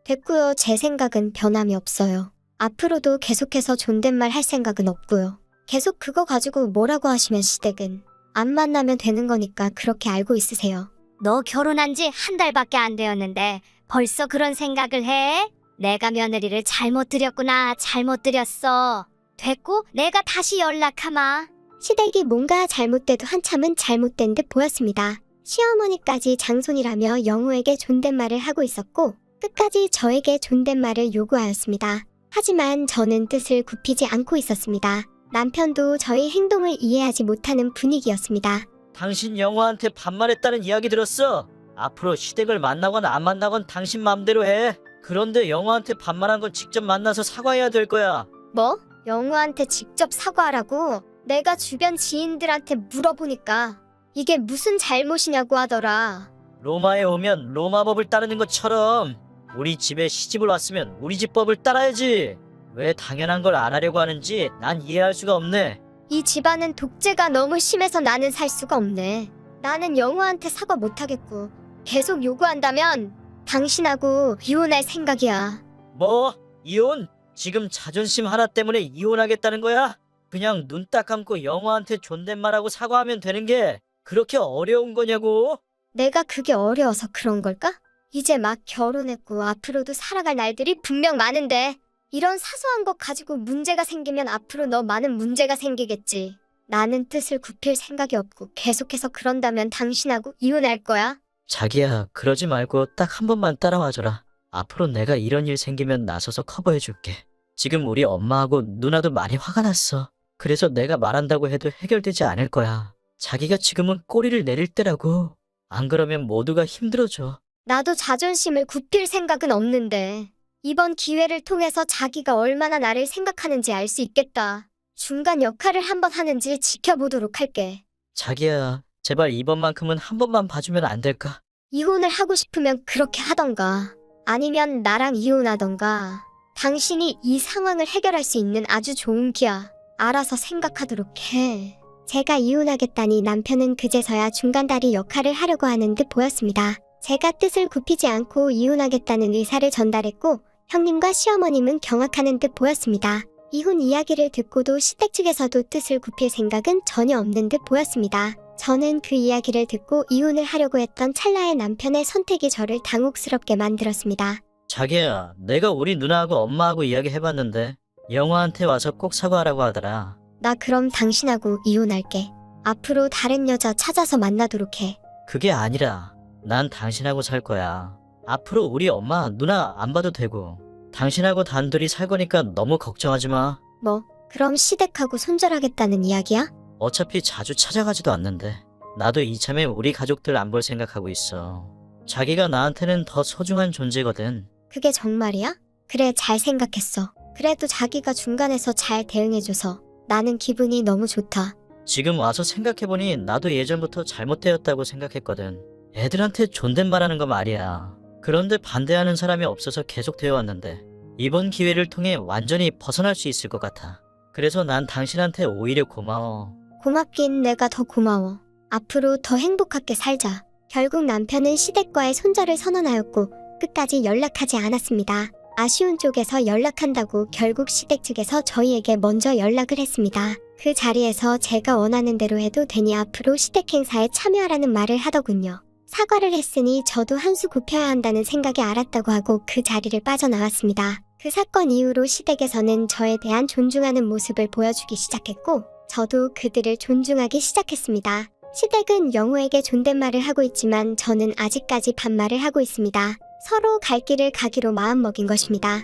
Speaker 4: 됐고요. 제 생각은 변함이 없어요. 앞으로도 계속해서 존댓말 할 생각은 없고요. 계속 그거 가지고 뭐라고 하시면 시댁은 안 만나면 되는 거니까 그렇게 알고 있으세요.
Speaker 1: 너 결혼한 지 한 달밖에 안 되었는데 벌써 그런 생각을 해? 내가 며느리를 잘못 들였구나. 잘못 들였어. 됐고 내가 다시 연락하마.
Speaker 4: 시댁이 뭔가 잘못돼도 한참은 잘못된 듯 보였습니다. 시어머니까지 장손이라며 영우에게 존댓말을 하고 있었고 끝까지 저에게 존댓말을 요구하였습니다. 하지만 저는 뜻을 굽히지 않고 있었습니다. 남편도 저희 행동을 이해하지 못하는 분위기였습니다.
Speaker 3: 당신 영화한테 반말했다는 이야기 들었어. 앞으로 시댁을 만나건 안 만나건 당신 맘대로 해. 그런데 영화한테 반말한 건 직접 만나서 사과해야 될 거야.
Speaker 4: 뭐? 영우한테 직접 사과하라고? 내가 주변 지인들한테 물어보니까 이게 무슨 잘못이냐고 하더라.
Speaker 3: 로마에 오면 로마 법을 따르는 것처럼 우리 집에 시집을 왔으면 우리 집 법을 따라야지. 왜 당연한 걸 안 하려고 하는지 난 이해할 수가 없네.
Speaker 4: 이 집안은 독재가 너무 심해서 나는 살 수가 없네. 나는 영우한테 사과 못하겠고 계속 요구한다면 당신하고 이혼할 생각이야.
Speaker 3: 뭐? 이혼? 지금 자존심 하나 때문에 이혼하겠다는 거야? 그냥 눈 딱 감고 영화한테 존댓말하고 사과하면 되는 게 그렇게 어려운 거냐고?
Speaker 4: 내가 그게 어려워서 그런 걸까? 이제 막 결혼했고 앞으로도 살아갈 날들이 분명 많은데 이런 사소한 것 가지고 문제가 생기면 앞으로 더 많은 문제가 생기겠지. 나는 뜻을 굽힐 생각이 없고 계속해서 그런다면 당신하고 이혼할 거야.
Speaker 3: 자기야, 그러지 말고 딱 한 번만 따라와줘라. 앞으로 내가 이런 일 생기면 나서서 커버해줄게. 지금 우리 엄마하고 누나도 많이 화가 났어. 그래서 내가 말한다고 해도 해결되지 않을 거야. 자기가 지금은 꼬리를 내릴 때라고. 안 그러면 모두가 힘들어져.
Speaker 4: 나도 자존심을 굽힐 생각은 없는데 이번 기회를 통해서 자기가 얼마나 나를 생각하는지 알 수 있겠다. 중간 역할을 한번 하는지 지켜보도록 할게.
Speaker 3: 자기야, 제발 이번만큼은 한 번만 봐주면 안 될까?
Speaker 4: 이혼을 하고 싶으면 그렇게 하던가 아니면 나랑 이혼하던가. 당신이 이 상황을 해결할 수 있는 아주 좋은 기야. 알아서 생각하도록 해. 제가 이혼하겠다니 남편은 그제서야 중간다리 역할을 하려고 하는 듯 보였습니다. 제가 뜻을 굽히지 않고 이혼하겠다는 의사를 전달했고 형님과 시어머님은 경악하는 듯 보였습니다. 이혼 이야기를 듣고도 시댁 측에서도 뜻을 굽힐 생각은 전혀 없는 듯 보였습니다. 저는 그 이야기를 듣고 이혼을 하려고 했던 찰나의 남편의 선택이 저를 당혹스럽게 만들었습니다.
Speaker 3: 자기야, 내가 우리 누나하고 엄마하고 이야기해봤는데 영화한테 와서 꼭 사과하라고 하더라.
Speaker 4: 나 그럼 당신하고 이혼할게. 앞으로 다른 여자 찾아서 만나도록 해.
Speaker 3: 그게 아니라 난 당신하고 살 거야. 앞으로 우리 엄마, 누나 안 봐도 되고 당신하고 단둘이 살 거니까 너무 걱정하지 마.
Speaker 4: 뭐, 그럼 시댁하고 손절하겠다는 이야기야?
Speaker 3: 어차피 자주 찾아가지도 않는데 나도 이참에 우리 가족들 안 볼 생각하고 있어. 자기가 나한테는 더 소중한 존재거든.
Speaker 4: 그게 정말이야? 그래, 잘 생각했어. 그래도 자기가 중간에서 잘 대응해줘서 나는 기분이 너무 좋다.
Speaker 3: 지금 와서 생각해보니 나도 예전부터 잘못되었다고 생각했거든. 애들한테 존댓말하는 거 말이야. 그런데 반대하는 사람이 없어서 계속 되어 왔는데 이번 기회를 통해 완전히 벗어날 수 있을 것 같아. 그래서 난 당신한테 오히려 고마워.
Speaker 4: 고맙긴 내가 더 고마워. 앞으로 더 행복하게 살자. 결국 남편은 시댁과의 손절을 선언하였고 끝까지 연락하지 않았습니다. 아쉬운 쪽에서 연락한다고 결국 시댁 측에서 저희에게 먼저 연락을 했습니다. 그 자리에서 제가 원하는 대로 해도 되니 앞으로 시댁 행사에 참여하라는 말을 하더군요. 사과를 했으니 저도 한 수 굽혀야 한다는 생각이 알았다고 하고 그 자리를 빠져나왔습니다. 그 사건 이후로 시댁에서는 저에 대한 존중하는 모습을 보여주기 시작했고 저도 그들을 존중하기 시작했습니다. 시댁은 영우에게 존댓말을 하고 있지만 저는 아직까지 반말을 하고 있습니다. 서로 갈 길을 가기로 마음먹인 것입니다.